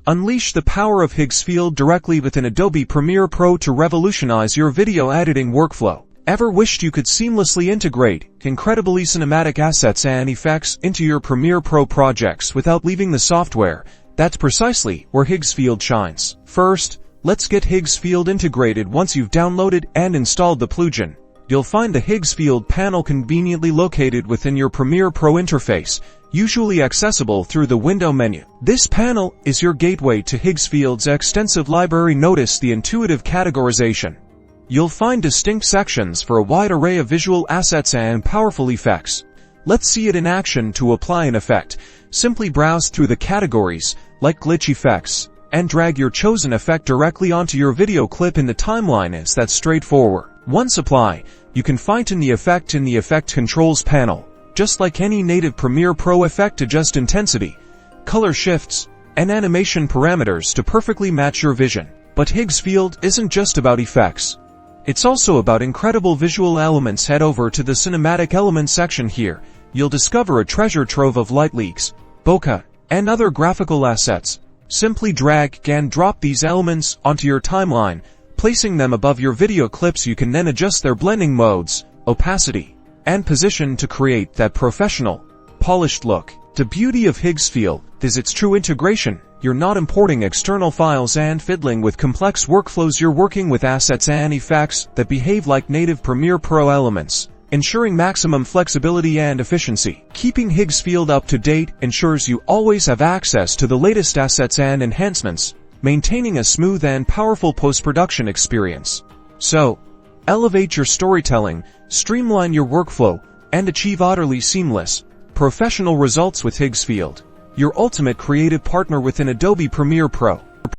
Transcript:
Unleash the power of Higgsfield directly within Adobe Premiere Pro to revolutionize your video editing workflow. Ever wished you could seamlessly integrate incredibly cinematic assets and effects into your Premiere Pro projects without leaving the software? That's precisely where Higgsfield shines. First, let's get Higgsfield integrated. Once you've downloaded and installed the plugin, you'll find the Higgsfield panel conveniently located within your Premiere Pro interface, usually accessible through the window menu. This panel is your gateway to Higgsfield's extensive library. Notice the intuitive categorization. You'll find distinct sections for a wide array of visual assets and powerful effects. Let's see it in action. To apply an effect, simply browse through the categories, like glitch effects, and drag your chosen effect directly onto your video clip in the timeline. It's that straightforward. Once applied, you can fine-tune the effect in the Effect Controls panel. Just like any native Premiere Pro effect, adjust intensity, color shifts, and animation parameters to perfectly match your vision. But Higgsfield isn't just about effects. It's also about incredible visual elements. Head over to the Cinematic Elements section. Here, you'll discover a treasure trove of light leaks, bokeh, and other graphical assets. Simply drag and drop these elements onto your timeline, placing them above your video clips. You can then adjust their blending modes, opacity, and position to create that professional, polished look. The beauty of Higgsfield is its true integration. You're not importing external files and fiddling with complex workflows. You're working with assets and effects that behave like native Premiere Pro elements, ensuring maximum flexibility and efficiency. Keeping Higgsfield up to date ensures you always have access to the latest assets and enhancements, maintaining a smooth and powerful post-production experience. So, elevate your storytelling, streamline your workflow, and achieve utterly seamless, professional results with Higgsfield, your ultimate creative partner within Adobe Premiere Pro.